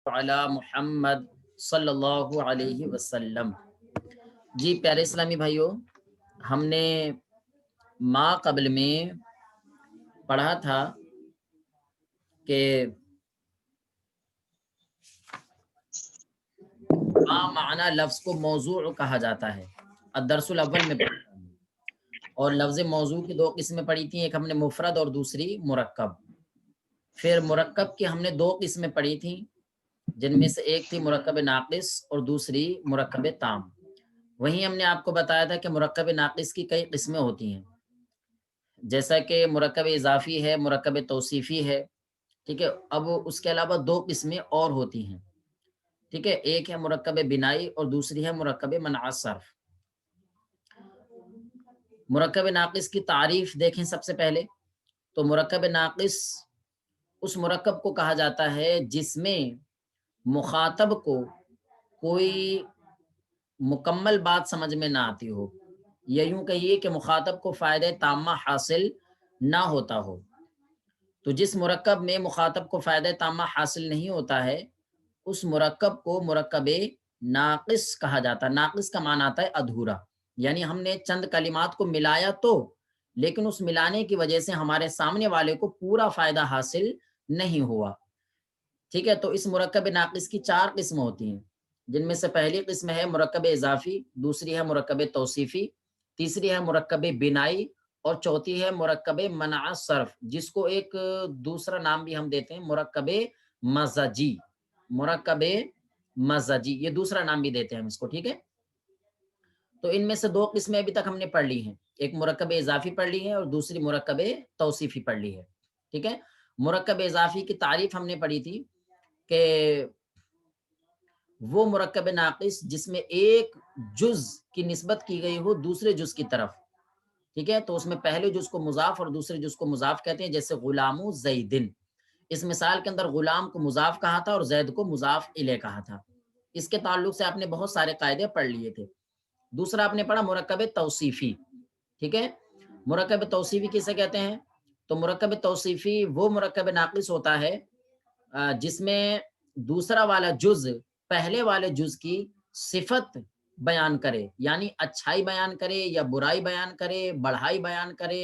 علی محمد صلی اللہ علیہ وسلم۔ جی پیارے اسلامی بھائیوں، ہم نے ما قبل میں پڑھا تھا کہ ما معنی لفظ کو موضوع کہا جاتا ہے، الدرس الاول میں پڑھا تھا، اور لفظ موضوع کی دو قسمیں پڑھی تھیں، ایک ہم نے مفرد اور دوسری مرکب۔ پھر مرکب کی ہم نے دو قسمیں پڑھی تھیں، جن میں سے ایک تھی مرکب ناقص اور دوسری مرکب تام۔ وہیں ہم نے آپ کو بتایا تھا کہ مرکب ناقص کی کئی قسمیں ہوتی ہیں، جیسا کہ مرکب اضافی ہے، مرکب توصیفی ہے، ٹھیک ہے۔ اب اس کے علاوہ دو قسمیں اور ہوتی ہیں، ٹھیک ہے، ایک ہے مرکب بنائی اور دوسری ہے مرکب منع صرف۔ مرکب ناقص کی تعریف دیکھیں سب سے پہلے، تو مرکب ناقص اس مرکب کو کہا جاتا ہے جس میں مخاطب کو کوئی مکمل بات سمجھ میں نہ آتی ہو، یا یوں کہیے کہ مخاطب کو فائدہ تامہ حاصل نہ ہوتا ہو۔ تو جس مرکب میں مخاطب کو فائدہ تامہ حاصل نہیں ہوتا ہے، اس مرکب کو مرکب ناقص کہا جاتا ہے۔ ناقص کا معنی آتا ہے ادھورا، یعنی ہم نے چند کلمات کو ملایا تو، لیکن اس ملانے کی وجہ سے ہمارے سامنے والے کو پورا فائدہ حاصل نہیں ہوا، ٹھیک ہے۔ تو اس مرکب ناقص کی چار قسم ہوتی ہیں، جن میں سے پہلی قسم ہے مرکب اضافی، دوسری ہے مرکب توصیفی، تیسری ہے مرکب بنائی، اور چوتھی ہے مرکب منع صرف، جس کو ایک دوسرا نام بھی ہم دیتے ہیں مرکب مزجی۔ مرکب مزجی یہ دوسرا نام بھی دیتے ہیں ہم اس کو، ٹھیک ہے۔ تو ان میں سے دو قسمیں ابھی تک ہم نے پڑھ لی ہیں، ایک مرکب اضافی پڑھ لی ہے اور دوسری مرکب توصیفی پڑھ لی ہے، ٹھیک ہے۔ مرکب اضافی کی تعریف ہم نے پڑھی تھی کہ وہ مرکب ناقص جس میں ایک جز کی نسبت کی گئی ہو دوسرے جز کی طرف، ٹھیک ہے۔ تو اس میں پہلے جز کو مضاف اور دوسرے جز کو مضاف کہتے ہیں، جیسے غلام زیدن، اس مثال کے اندر غلام کو مضاف کہا تھا اور زید کو مضاف الیہ کہا تھا۔ اس کے تعلق سے آپ نے بہت سارے قاعدے پڑھ لیے تھے۔ دوسرا آپ نے پڑھا مرکب توصیفی، ٹھیک ہے۔ مرکب توصیفی کسے کہتے ہیں؟ تو مرکب توصیفی وہ مرکب ناقص ہوتا ہے جس میں دوسرا والا جز پہلے والے جز کی صفت بیان کرے، یعنی اچھائی بیان کرے یا برائی بیان کرے، بڑھائی بیان کرے،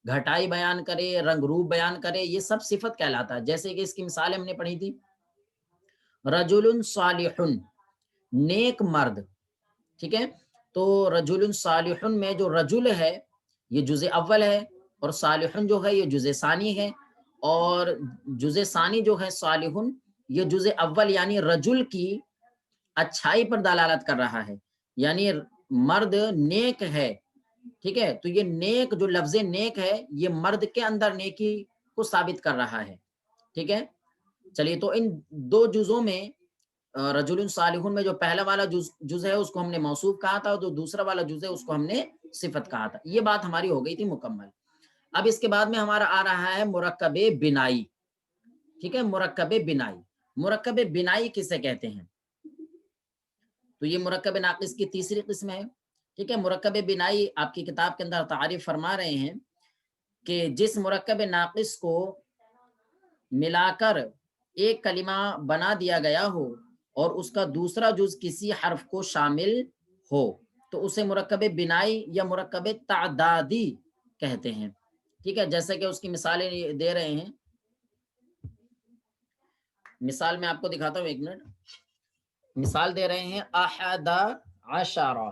گھٹائی بیان کرے، رنگ روپ بیان کرے، یہ سب صفت کہلاتا ہے۔ جیسے کہ اس کی مثال ہم نے پڑھی تھی، رجل صالح، نیک مرد، ٹھیک ہے۔ تو رجل صالح میں جو رجل ہے یہ جز اول ہے، اور صالح جو ہے یہ جز ثانی ہے، اور جز ثانی جو ہے صالح یہ جز اول یعنی رجل کی اچھائی پر دلالت کر رہا ہے، یعنی مرد نیک ہے، ٹھیک ہے۔ تو یہ نیک جو لفظ نیک ہے یہ مرد کے اندر نیکی کو ثابت کر رہا ہے، ٹھیک ہے۔ چلیے، تو ان دو جزوں میں رجل صالح میں جو پہلا والا جز ہے اس کو ہم نے موصوف کہا تھا، اور جو دوسرا والا جز ہے اس کو ہم نے صفت کہا تھا۔ یہ بات ہماری ہو گئی تھی مکمل۔ اب اس کے بعد میں ہمارا آ رہا ہے مرکب بنائی، ٹھیک ہے۔ مرکب بنائی، مرکب بنائی کسے کہتے ہیں؟ تو یہ مرکب ناقص کی تیسری قسم ہے، ٹھیک ہے۔ مرکب بنائی آپ کی کتاب کے اندر تعریف فرما رہے ہیں کہ جس مرکب ناقص کو ملا کر ایک کلمہ بنا دیا گیا ہو اور اس کا دوسرا جز کسی حرف کو شامل ہو، تو اسے مرکب بنائی یا مرکب تعدادی کہتے ہیں، ٹھیک ہے۔ جیسے کہ اس کی مثالیں دے رہے ہیں، مثال میں آپ کو دکھاتا ہوں، ایک منٹ۔ مثال دے رہے ہیں احد عشرہ،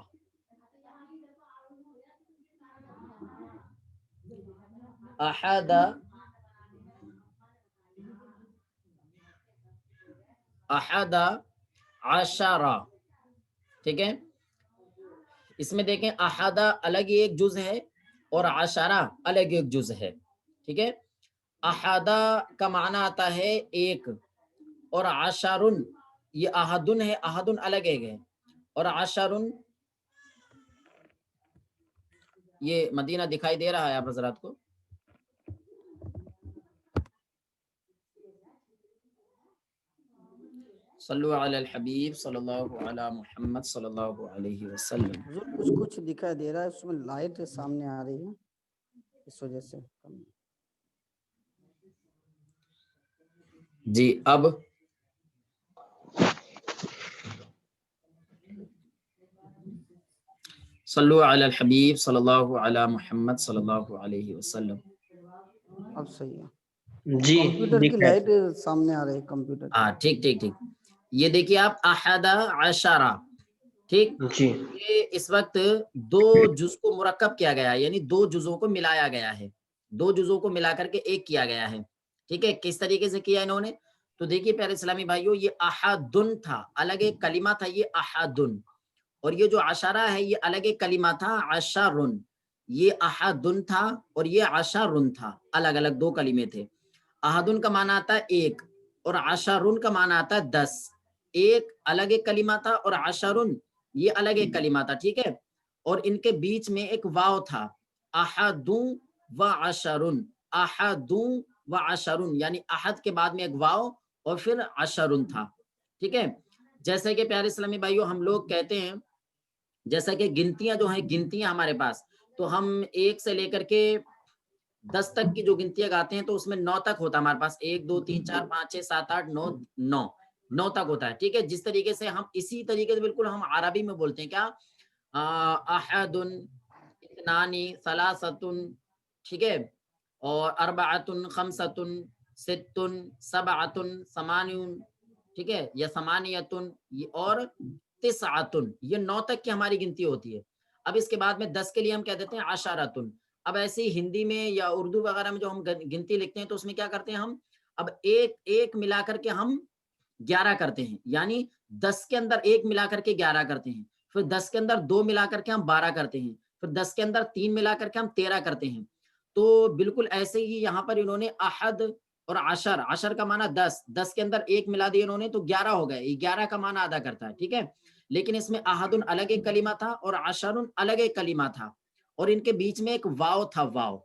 احد احد عشرہ، ٹھیک ہے۔ اس میں دیکھیں احد الگ ایک جز ہے اور عشرہ الگ ایک جز ہے، ٹھیک ہے۔ احد کا معنی آتا ہے ایک، اور عشرن یہ احدن ہے، احدن الگ ایک ہے، اور عشرن یہ مدینہ دکھائی دے رہا ہے آپ حضرات کو؟ صلو علی الحبیب صلی اللہ علی محمد صلی اللہ علیہ وسلم۔ حضور کچھ دکھائی دے رہا ہے، اس میں لائٹ سامنے آ رہی ہے، اس وجہ سے جی اب صلو علی الحبیب صلی اللہ علی محمد صلی اللہ علیہ وسلم. اب صحیح ہے. جی کمپیوٹر کی دکھ رہا ہے. لائٹ سامنے آ رہی ہے کمپیوٹر کی. ہاں ٹھیک ٹھیک ٹھیک. یہ دیکھیے آپ احد عشرہ، ٹھیک، جی یہ اس وقت دو جز کو مرکب کیا گیا ہے، یعنی دو جزوں کو ملایا گیا ہے، دو جزوں کو ملا کر کے ایک کیا گیا ہے. ٹھیک ہے، کس طریقے سے کیا انہوں نے؟ تو دیکھیے پیارے اسلامی بھائیوں، یہ احدن تھا، الگ ایک کلمہ تھا یہ احدن، اور یہ جو عشرہ ہے یہ الگ ایک کلمہ تھا عشرن. یہ احدن تھا اور یہ عشرن تھا، الگ الگ دو کلمے تھے. احدن کا معنی آتا ہے ایک، اور عشرن کا معنی آتا ہے 10. ایک الگ ایک کلمہ تھا اور عشرن یہ الگ ایک کلمہ تھا. ٹھیک ہے، اور ان کے بیچ میں ایک واو تھا، احدن و عشرن، احدن و عشرن، یعنی احد کے بعد میں ایک واو اور پھر عشرن تھا. ٹھیک ہے، جیسے کہ پیارے اسلامی بھائیوں ہم لوگ کہتے ہیں، جیسا کہ گنتیاں جو ہیں، گنتیاں ہمارے پاس، تو ہم 1 سے لے کر کے 10 تک کی جو گنتیاں گاتے ہیں تو اس میں 9 تک ہوتا ہے ہمارے پاس، 1 2 3 4 5 6 7 8 9 9 تک ہوتا ہے. ٹھیک ہے، جس طریقے سے ہم اسی طریقے سے بالکل ہم عربی میں بولتے ہیں کیا، احد، اثنانی، ثلاثۃ، ٹھیک ہے، اور اربعۃ، خمسۃ، ست، سبعۃ، ثمانیہ، ٹھیک ہے، یا ثمانیۃ، اور تسعۃ، یہ 9 تک کی ہماری گنتی ہوتی ہے. اب اس کے بعد میں 10 کے لیے ہم کہہ دیتے ہیں عشرۃ. اب ایسے ہی ہندی میں یا اردو وغیرہ میں جو ہم گنتی لکھتے ہیں تو اس میں کیا کرتے ہیں ہم، اب ایک ایک ملا کر کے ہم 11 کرتے ہیں، یعنی 10 کے اندر ایک ملا کر کے 11 کرتے ہیں، پھر 10 کے اندر 2 ملا کر کے ہم 12 کرتے ہیں، پھر 10 کے اندر 3 ملا کر کے ہم 13 کرتے ہیں. تو بالکل ایسے ہی یہاں پر انہوں نے احد اور عشر، عشر کا معنی 10، 10 کے اندر ایک ملا دیا انہوں نے تو 11 ہو گئے، یہ 11 کا معنی ادا کرتا ہے. ٹھیک ہے، لیکن اس میں احد الگ ایک کلمہ تھا اور عشر الگ ایک کلمہ تھا، اور ان کے بیچ میں ایک واو تھا، واو،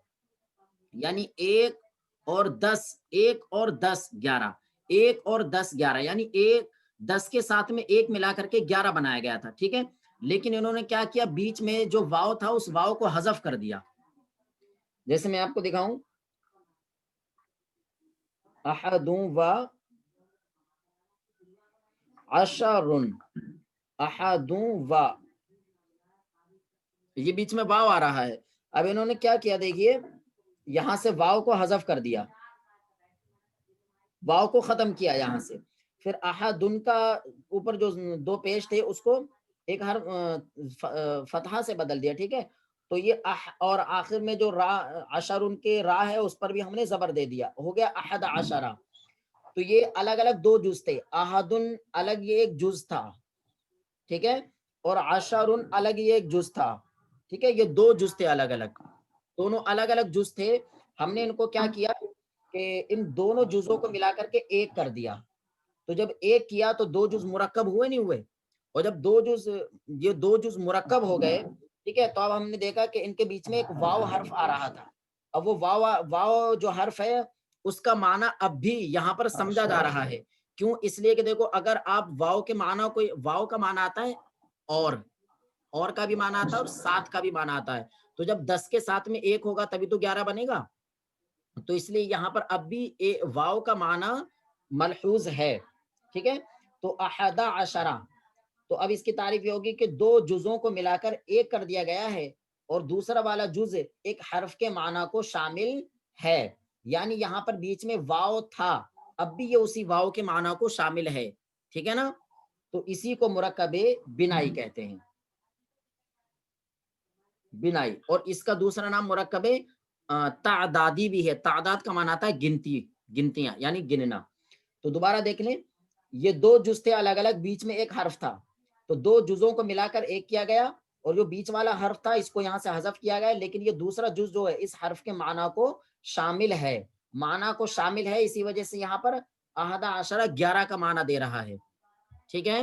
یعنی 1 اور 10، 1 اور 10 11، 1 اور 10 11، یعنی 10 کے ساتھ میں ایک ملا کر کے 11 بنایا گیا تھا. ٹھیک ہے، لیکن انہوں نے کیا کیا، بیچ میں جو واو تھا اس واو کو حذف کر دیا. جیسے میں آپ کو دکھاؤں، احدوں و عشرن، احدوں و، یہ بیچ میں واو آ رہا ہے. اب انہوں نے کیا کیا، دیکھیے یہاں سے واو کو حذف کر دیا، واو کو ختم کیا یہاں سے، پھر احدن کا اوپر جو 2 پیش تھے اس کو ایک حرف فتحہ سے بدل دیا. ٹھیک ہے، تو یہ اور آخر میں جو را، عشرن کے را ہے اس پر بھی ہم نے زبر دے دیا، ہو گیا احد عشرہ. تو یہ الگ الگ 2 جز تھے، احدن الگ یہ ایک جز تھا، ٹھیک ہے، اور عشرن الگ یہ ایک جز تھا. ٹھیک ہے، یہ 2 جز تھے الگ الگ، دونوں الگ الگ جز تھے. ہم نے ان کو کیا کیا کہ ان دونوں جزوں کو ملا کر کے ایک کر دیا. تو جب ایک کیا تو 2 جز مرکب ہوئے نہیں ہوئے، اور جب 2 جز مرکب ہو گئے، ٹھیک ہے، تو اب ہم نے دیکھا کہ ان کے بیچ میں ایک واو حرف آ رہا تھا. اب وہ واو جو حرف ہے اس کا معنی اب بھی یہاں پر سمجھا جا رہا ہے. کیوں؟ اس لیے کہ دیکھو اگر آپ واو کے معنی کوئی، واو کا معنی آتا ہے اور کا بھی معنی آتا ہے اور 7 کا بھی معنی آتا ہے. تو جب 10 کے ساتھ میں ایک ہوگا تبھی تو 11 بنے گا. تو اس لیے یہاں پر اب بھی واو کا معنی ملحوظ ہے. ٹھیک ہے، تو احد عشرہ، تو اب اس کی تعریف یہ ہوگی کہ 2 جزوں کو ملا کر ایک کر دیا گیا ہے، اور دوسرا والا جز ایک حرف کے معنی کو شامل ہے، یعنی یہاں پر بیچ میں واو تھا، اب بھی یہ اسی واو کے معنی کو شامل ہے. ٹھیک ہے نا، تو اسی کو مرکب بنائی کہتے ہیں، بنائی. اور اس کا دوسرا نام مرکب تعدادی بھی ہے. تعداد کا معنی آتا ہے گنتی، گنتیاں یعنی گننا. تو دوبارہ دیکھ لیں، یہ 2 جز تھے الگ الگ، بیچ میں ایک حرف تھا، تو 2 جزوں کو ملا کر ایک کیا گیا، اور جو بیچ والا حرف تھا اس کو یہاں سے حذف کیا گیا، لیکن یہ دوسرا جز جو ہے اس حرف کے معنی کو شامل ہے، معنی کو شامل ہے، اسی وجہ سے یہاں پر احد عشرہ 11 کا معنی دے رہا ہے. ٹھیک ہے،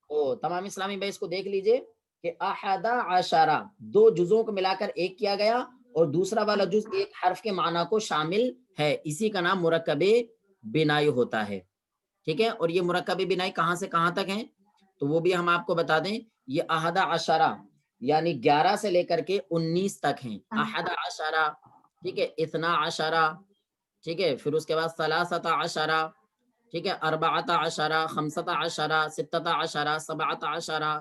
تو تمام اسلامی بھائی اس کو دیکھ لیجئے کہ احد عشرہ 2 جزوں کو ملا کر ایک کیا گیا، اور دوسرا والا جز ایک حرف کے معنی کو شامل ہے، اسی کا نام مرکب بنائی ہوتا ہے. ٹھیک ہے، اور یہ مرکب بنائی کہاں سے کہاں تک ہیں تو وہ بھی ہم آپ کو بتا دیں. یہ احد عشرہ یعنی 11 سے لے کر کے 19 تک ہیں. احد عشرہ، ٹھیک ہے، اثنا عشرہ، ٹھیک ہے، پھر اس کے بعد ثلاثۃ عشرہ، ٹھیک ہے، اربعۃ عشرہ، خمسۃ عشرہ، ستۃ عشرہ، سبعۃ عشرہ،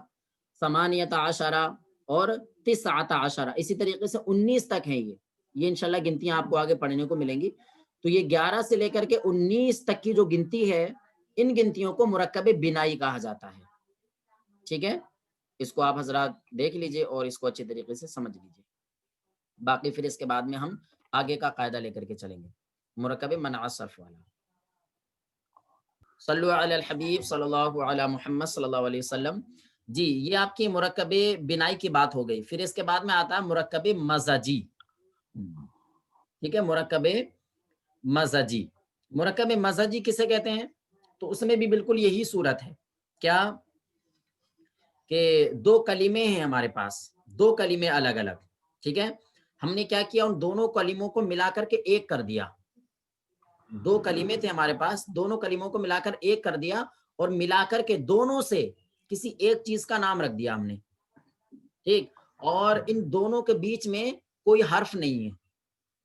ثمانیت عشرہ اور تسعۃ عشرہ، اسی طریقے سے 19 تک ہیں یہ انشاءاللہ گنتیاں آپ کو آگے پڑھنے کو ملیں گی. تو یہ 11 سے لے کر کے 19 تک کی جو گنتی ہے ان گنتیوں کو مرکب بنائی کہا جاتا ہے. ٹھیک ہے، اس کو آپ حضرات دیکھ لیجئے اور اس کو اچھے طریقے سے سمجھ لیجئے. باقی پھر اس کے بعد میں ہم آگے کا قاعدہ لے کر کے چلیں گے مرکب منع صرف والا. صلو علی الحبیب صلی اللہ علی محمد صلی اللہ علیہ وسلم. جی یہ آپ کی مرکب بنائی کی بات ہو گئی. پھر اس کے بعد میں آتا ہے مرکب مزاجی. ٹھیک ہے، مرکب مزاجی. مرکب مزاجی کسے کہتے ہیں؟ تو اس میں بھی بالکل یہی صورت ہے. کیا کہ دو کلمے ہیں ہمارے پاس، دو کلمے الگ الگ. ٹھیک ہے، ہم نے کیا کیا، ان دونوں کلموں کو ملا کر کے ایک کر دیا. دو کلمے تھے ہمارے پاس، دونوں کلموں کو ملا کر ایک کر دیا اور ملا کر کے دونوں سے کسی ایک چیز کا نام رکھ دیا ہم نے. ٹھیک، اور ان دونوں کے بیچ میں کوئی حرف نہیں ہے،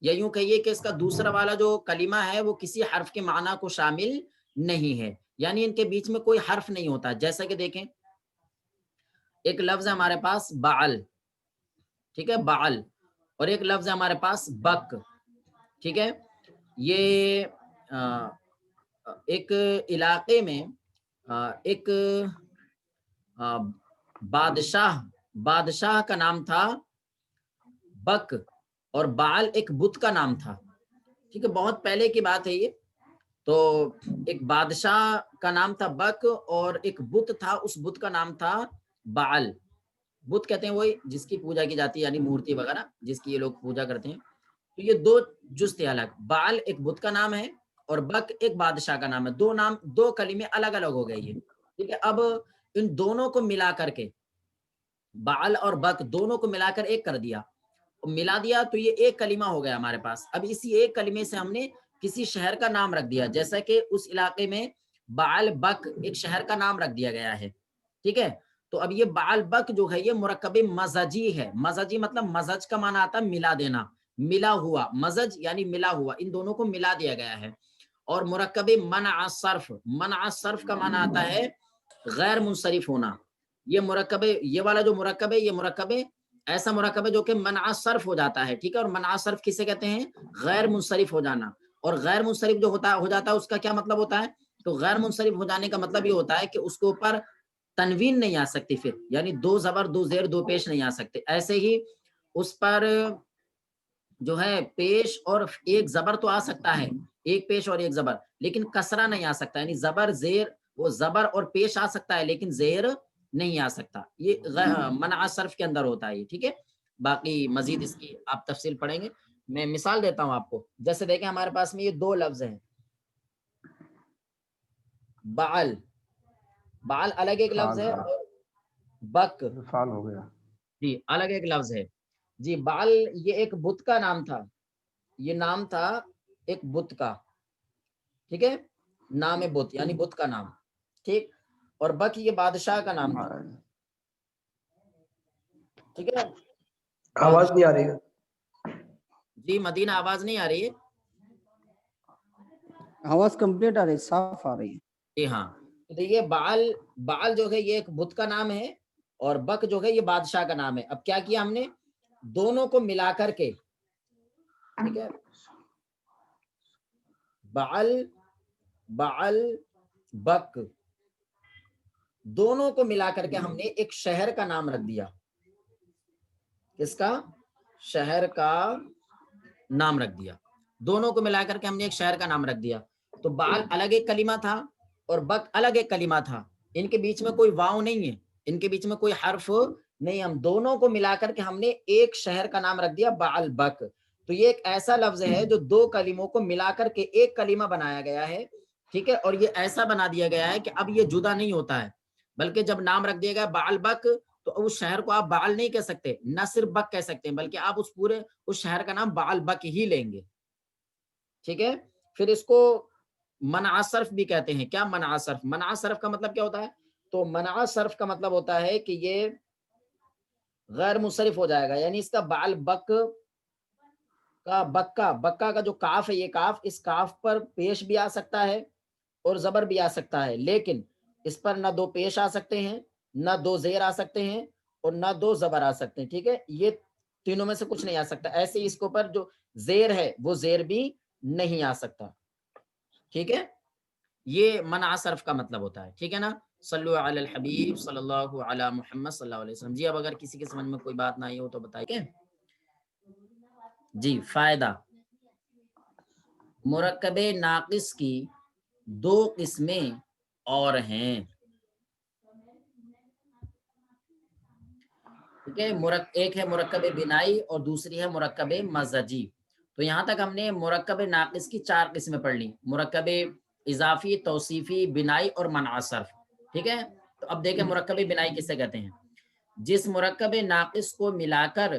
یا یوں کہیے کہ اس کا دوسرا والا جو کلمہ ہے وہ کسی حرف کے معنی کو شامل نہیں ہے، یعنی ان کے بیچ میں کوئی حرف نہیں ہوتا. جیسا کہ دیکھیں ایک لفظ ہے ہمارے پاس بعل. ٹھیک ہے، بعل. اور ایک لفظ ہے ہمارے پاس بک. ٹھیک ہے، یہ ایک علاقے میں ایک بادشاہ کا نام تھا بک، اور بعل ایک بت کا نام تھا. ٹھیک ہے، بہت پہلے کی بات ہے یہ. تو ایک بادشاہ کا نام تھا بک اور ایک بت تھا، اس بت کا نام تھا بعل. بت کہتے ہیں وہی جس کی پوجا کی جاتی ہے، یعنی مورتی وغیرہ جس کی یہ لوگ پوجا کرتے ہیں. تو یہ دو جز تھے الگ. بعل ایک بت کا نام ہے اور بک ایک بادشاہ کا نام ہے. دو نام، دو کلمے الگ الگ ہو گئے یہ. ٹھیک ہے، اب ان دونوں کو ملا کر کے بعل اور بک دونوں کو ملا کر ایک کر دیا، ملا دیا تو یہ ایک کلمہ ہو گیا ہمارے پاس. اب اسی ایک کلمے سے ہم نے کسی شہر کا نام رکھ دیا، جیسا کہ اس علاقے میں بعل بک ایک شہر کا نام رکھ دیا گیا ہے. ٹھیک ہے، تو اب یہ بعل بک جو ہے یہ مرکب مزجی ہے. مزجی مطلب مزج کا معنی آتا ہے ملا دینا، ملا ہوا. مزج یعنی ملا ہوا، ان دونوں کو ملا دیا گیا ہے. اور مرکب منع صرف، منع صرف کا معنی آتا ہے غیر منصرف ہونا. یہ مرکب، یہ والا جو مرکب ہے یہ مرکب ایسا مرکب ہے جو کہ منع صرف ہو جاتا ہے. ٹھیک ہے، اور منع صرف کسے کہتے ہیں؟ غیر منصرف ہو جانا. اور غیر منصرف جو ہو جاتا ہے اس کا کیا مطلب ہوتا ہے؟ تو غیر منصرف ہو جانے کا مطلب یہ ہوتا ہے کہ اس کے اوپر تنوین نہیں آ سکتی، پھر یعنی دو زبر دو زیر دو پیش نہیں آ سکتے. ایسے ہی اس پر جو ہے پیش اور ایک زبر تو آ سکتا ہے، ایک پیش اور ایک زبر، لیکن کسرہ نہیں آ سکتا. یعنی زبر زیر، وہ زبر اور پیش آ سکتا ہے لیکن زیر نہیں آ سکتا. یہ منع صرف کے اندر ہوتا ہے یہ. ٹھیک ہے، باقی مزید اس کی آپ تفصیل پڑھیں گے. میں مثال دیتا ہوں آپ کو. جیسے دیکھیں ہمارے پاس میں یہ دو لفظ ہیں، بعل، بعل الگ ایک لفظ ہے اور بک فعال ہو گیا. جی الگ ایک لفظ ہے. جی بعل یہ ایک بت کا نام تھا، یہ نام تھا ایک بت کا. ٹھیک ہے، نام بت یعنی بت کا نام. ٹھیک، اور بک یہ بادشاہ کا نام تھا. ٹھیک ہے، آواز نہیں آ رہی ہے. جی مدینہ آواز نہیں آ رہی ہے؟ آواز کمپلیٹ آ رہی ہے، صاف آ رہی ہے. جی ہاں. تو دیکھیے بعل جو ہے یہ ایک بت کا نام ہے اور بک جو ہے یہ بادشاہ کا نام ہے. اب کیا کیا ہم نے؟ دونوں کو ملا کر کے، ٹھیک ہے، بعل بک دونوں کو ملا کر کے ہم نے ایک شہر کا نام رکھ دیا. کس کا؟ شہر کا نام رکھ دیا. دونوں کو ملا کر کے ہم نے ایک شہر کا نام رکھ دیا. تو بعل الگ ایک کلمہ تھا اور بک الگ ایک کلمہ تھا. ان کے بیچ میں کوئی واو نہیں ہے، ان کے بیچ میں کوئی حرف نہیں. ہم دونوں کو ملا کر کے ہم نے ایک شہر کا نام رکھ دیا بعل بک. تو یہ ایک ایسا لفظ ہے جو دو کلموں کو ملا کر کے ایک کلمہ بنایا گیا ہے. ٹھیک ہے، اور یہ ایسا بنا دیا گیا ہے کہ اب یہ جدا نہیں ہوتا ہے، بلکہ جب نام رکھ دیا گیا بعل بک تو اس شہر کو آپ بعل نہیں کہہ سکتے، نہ صرف بک کہہ سکتے ہیں، بلکہ آپ اس پورے اس شہر کا نام بعل بک ہی لیں گے. ٹھیک ہے، پھر اس کو منع صرف بھی کہتے ہیں. کیا منع صرف؟ منع صرف کا مطلب کیا ہوتا ہے؟ تو منع صرف کا مطلب ہوتا ہے کہ یہ غیر منصرف ہو جائے گا. یعنی اس کا بعل بک کا بکا کا جو کاف ہے، یہ کاف، اس کاف پر پیش بھی آ سکتا ہے اور زبر بھی آ سکتا ہے، لیکن اس پر نہ دو پیش آ سکتے ہیں نہ دو زیر آ سکتے ہیں اور نہ دو زبر آ سکتے ہیں، ٹھیک ہے، یہ تینوں میں سے کچھ نہیں آ سکتا. ایسے ہی اس کے اوپر جو زیر ہے وہ زیر بھی نہیں آ سکتا، ٹھیک ہے. یہ منع صرف کا مطلب ہوتا ہے، ٹھیک ہے نا. صلو علی الحبیب صلی اللہ علی محمد صلی اللہ علیہ وسلم. جی اب اگر کسی کے سمجھ میں کوئی بات نہ آئی ہو تو بتائیے. جی فائدہ، مرکب ناقص کی دو قسمیں اور ہیں، ٹھیک ہے. ایک ہے مرکب بنائی اور دوسری ہے مرکب مزجی. تو یہاں تک ہم نے مرکب ناقص کی 4 قسمیں پڑھ لی، مرکب اضافی، توصیفی، بنائی اور منع صرف، ٹھیک ہے. تو اب دیکھیں مرکب بنائی کسے کہتے ہیں. جس مرکب ناقص کو ملا کر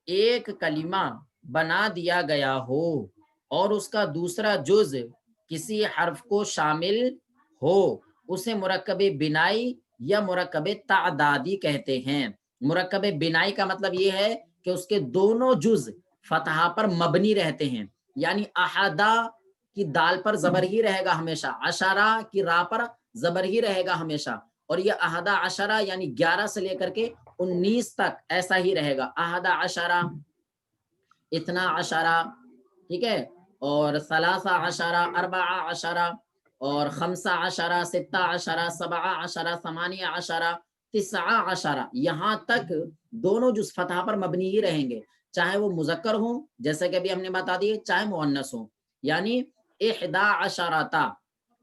ایک کلمہ بنا دیا گیا ہو اور اس کا دوسرا جز کسی حرف کو شامل ہو، اسے مرکب بنائی یا مرکب تعدادی کہتے ہیں. مرکب بنائی کا مطلب یہ ہے کہ اس کے دونوں جز فتحہ پر مبنی رہتے ہیں، یعنی احدہ کی دال پر زبر ہی رہے گا ہمیشہ، عشرہ کی را پر زبر ہی رہے گا ہمیشہ، اور یہ احدہ عشرہ یعنی 11 سے لے کر کے 19 تک ایسا ہی رہے گا. احدہ عشرہ، اتنا عشرہ، ٹھیک ہے، اور ثلاثہ عشرہ، اربعہ عشرہ، اور خمسہ عشرہ، ستہ عشرہ، سبعہ عشرہ، ثمانیہ عشرہ، تسعہ عشرہ، یہاں تک دونوں جز فتح پر مبنی ہی رہیں گے، چاہے وہ مذکر ہوں جیسے کہ ابھی ہم نے بتا دیے، چاہے مؤنث ہوں. یعنی احدا عشرتا،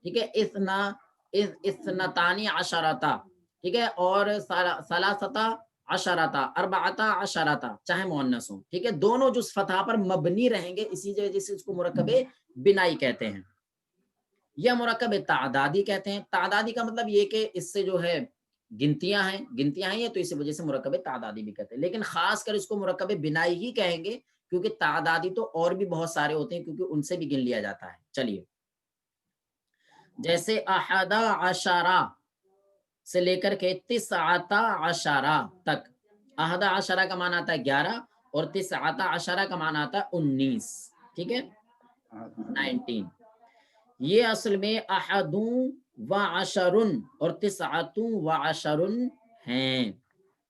ٹھیک ہے، اثنتانی عشرتا، ٹھیک ہے، اور ثلاثتا عشرتا، اربعتا عشرتا، چاہے مؤنث ہوں، ٹھیک ہے، دونوں جز فتح پر مبنی رہیں گے، اسی وجہ سے اس کو مرکب بنائی کہتے ہیں. یا مرکب تعدادی کہتے ہیں. تعدادی کا مطلب یہ کہ اس سے جو ہے گنتیاں ہیں تو اسی وجہ سے مرکب تعدادی بھی کہتے ہیں، لیکن خاص کر اس کو مرکب بنائی ہی کہیں گے کیونکہ تعدادی تو اور بھی بہت سارے ہوتے ہیں کیونکہ ان سے بھی گن لیا جاتا ہے. چلیے جیسے احدہ عشرہ سے لے کر کے تسعۃ عشرہ تک. احدہ عشرہ کا معنی آتا ہے 11 اور تسعۃ عشرہ کا معنی آتا ہے 19، ٹھیک ہے، 19. یہ اصل میں احدوں و عشرن اور تسعتوں و عشرن ہیں،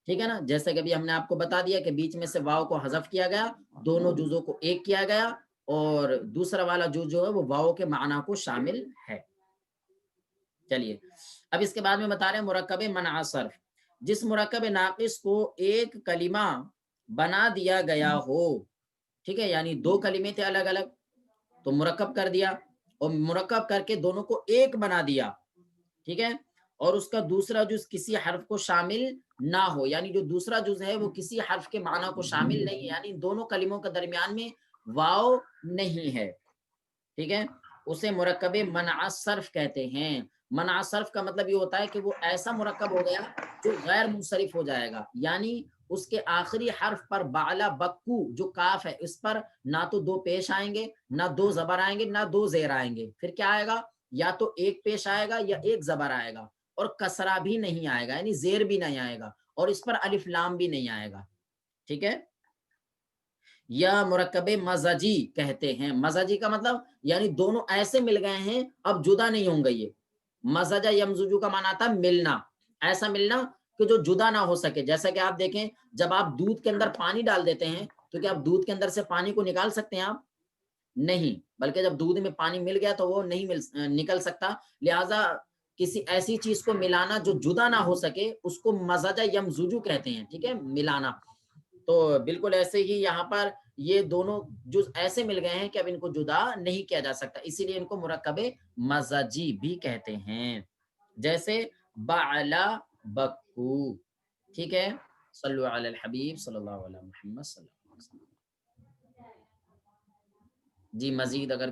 ٹھیک ہے نا. جیسے کہ ابھی ہم نے آپ کو بتا دیا کہ بیچ میں سے واو کو حذف کیا گیا، دونوں جزوں کو ایک کیا گیا، اور دوسرا والا جو ہے وہ واو کے معنی کو شامل ہے. چلیے اب اس کے بعد میں بتا رہے ہیں مرکب منع صرف. جس مرکب ناقص کو ایک کلمہ بنا دیا گیا ہو، ٹھیک ہے، یعنی 2 کلمے تھے الگ الگ تو مرکب کر دیا، اور مرکب کر کے دونوں کو ایک بنا دیا، ٹھیک ہے، اور اس کا دوسرا جز کسی حرف کو شامل نہ ہو، یعنی جو دوسرا جز ہے وہ کسی حرف کے معنی کو شامل نہیں، یعنی دونوں کلموں کے درمیان میں واو نہیں ہے، ٹھیک ہے، اسے مرکب منع صرف کہتے ہیں. منع صرف کا مطلب یہ ہوتا ہے کہ وہ ایسا مرکب ہو گیا جو غیر منصرف ہو جائے گا، یعنی اس کے آخری حرف پر بعلا بکو جو کاف ہے اس پر نہ تو 2 پیش آئیں گے، نہ 2 زبر آئیں گے، نہ 2 زیر آئیں گے، پھر کیا آئے گا، یا تو ایک پیش آئے گا یا ایک زبر آئے گا، اور کسرہ بھی نہیں آئے گا، یعنی زیر بھی نہیں آئے گا، اور اس پر الف لام بھی نہیں آئے گا، ٹھیک ہے. یا مرکب مزجی کہتے ہیں. مزجی کا مطلب یعنی دونوں ایسے مل گئے ہیں اب جدا نہیں ہوں گے. یہ مزجہ یمزجو کا معنی آتا ہے ملنا، ایسا ملنا کہ جو جدا نہ ہو سکے. جیسا کہ آپ دیکھیں جب آپ دودھ کے اندر پانی ڈال دیتے ہیں تو کیا آپ دودھ کے اندر سے پانی کو نکال سکتے ہیں؟ آپ نہیں، بلکہ جب دودھ میں پانی مل گیا تو وہ نہیں نکل سکتا. لہٰذا کسی ایسی چیز کو ملانا جو جدا نہ ہو سکے اس کو مزجہ یمزجو کہتے ہیں، ٹھیک ہے، ملانا. تو بالکل ایسے ہی یہاں پر یہ دونوں جز ایسے مل گئے ہیں کہ اب ان کو جدا نہیں کیا جا سکتا، اسی لیے ان کو مرکب مزجی بھی کہتے ہیں. جیسے بعلا بکو، ٹھیک ہے. صلو علی الحبیب صلی اللہ علیہ محمد صلی اللہ علیہ وسلم. جی مزید اگر